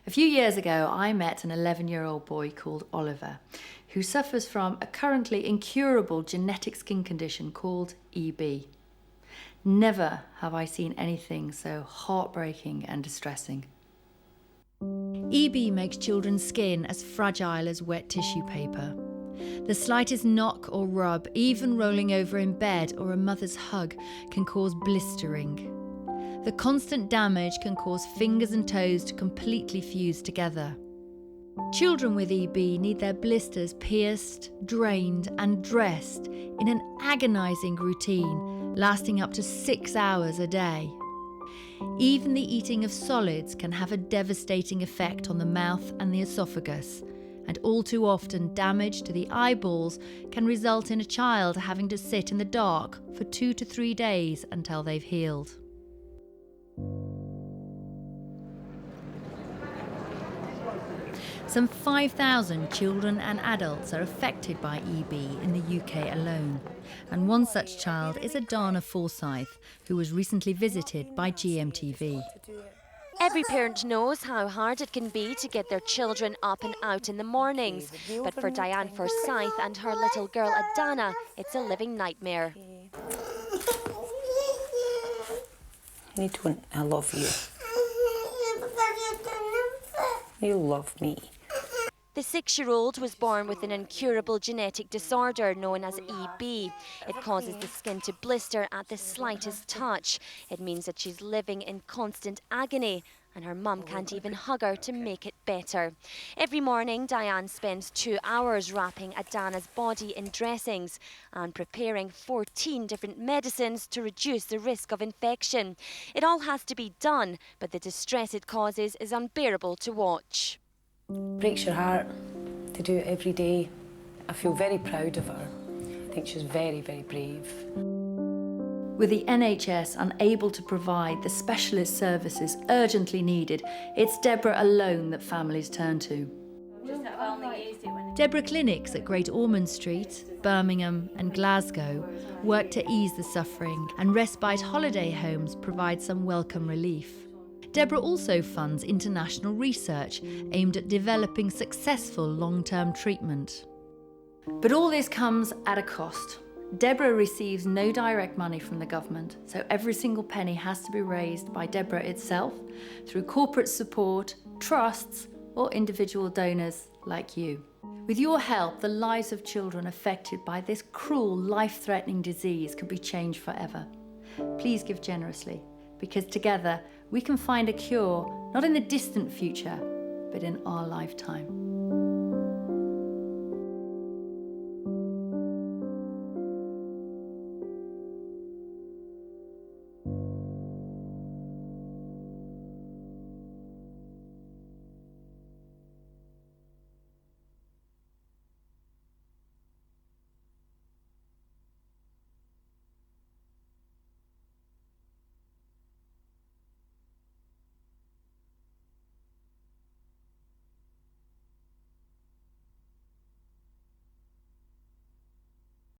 A few years ago, I met an 11-year-old boy called Oliver, who suffers from a currently incurable genetic skin condition called EB. Never have I seen anything so heartbreaking and distressing. EB makes children's skin as fragile as wet tissue paper. The slightest knock or rub, even rolling over in bed or a mother's hug, can cause blistering. The constant damage can cause fingers and toes to completely fuse together. Children with EB need their blisters pierced, drained and dressed in an agonising routine lasting up to 6 hours a day. Even the eating of solids can have a devastating effect on the mouth and the esophagus, and all too often damage to the eyeballs can result in a child having to sit in the dark for 2 to 3 days until they've healed. Some 5,000 children and adults are affected by EB in the UK alone, and one such child is Adana Forsyth, who was recently visited by GMTV. Every parent knows how hard it can be to get their children up and out in the mornings, but for Diane Forsyth and her little girl Adana, it's a living nightmare. I love you. You love me. The 6-year-old was born with an incurable genetic disorder known as EB. It causes the skin to blister at the slightest touch. It means that she's living in constant agony, and her mum can't even hug her to make it better. Every morning, Diane spends 2 hours wrapping Adana's body in dressings and preparing 14 different medicines to reduce the risk of infection. It all has to be done, but the distress it causes is unbearable to watch. Breaks your heart to do it every day. I feel very proud of her. I think she's very, very brave. With the NHS unable to provide the specialist services urgently needed, it's DebRA alone that families turn to. DebRA clinics at Great Ormond Street, Birmingham and Glasgow work to ease the suffering, and respite holiday homes provide some welcome relief. DebRA also funds international research aimed at developing successful long-term treatment. But all this comes at a cost. DebRA receives no direct money from the government, so every single penny has to be raised by DebRA itself through corporate support, trusts, or individual donors like you. With your help, the lives of children affected by this cruel, life-threatening disease could be changed forever. Please give generously, because together we can find a cure, not in the distant future, but in our lifetime.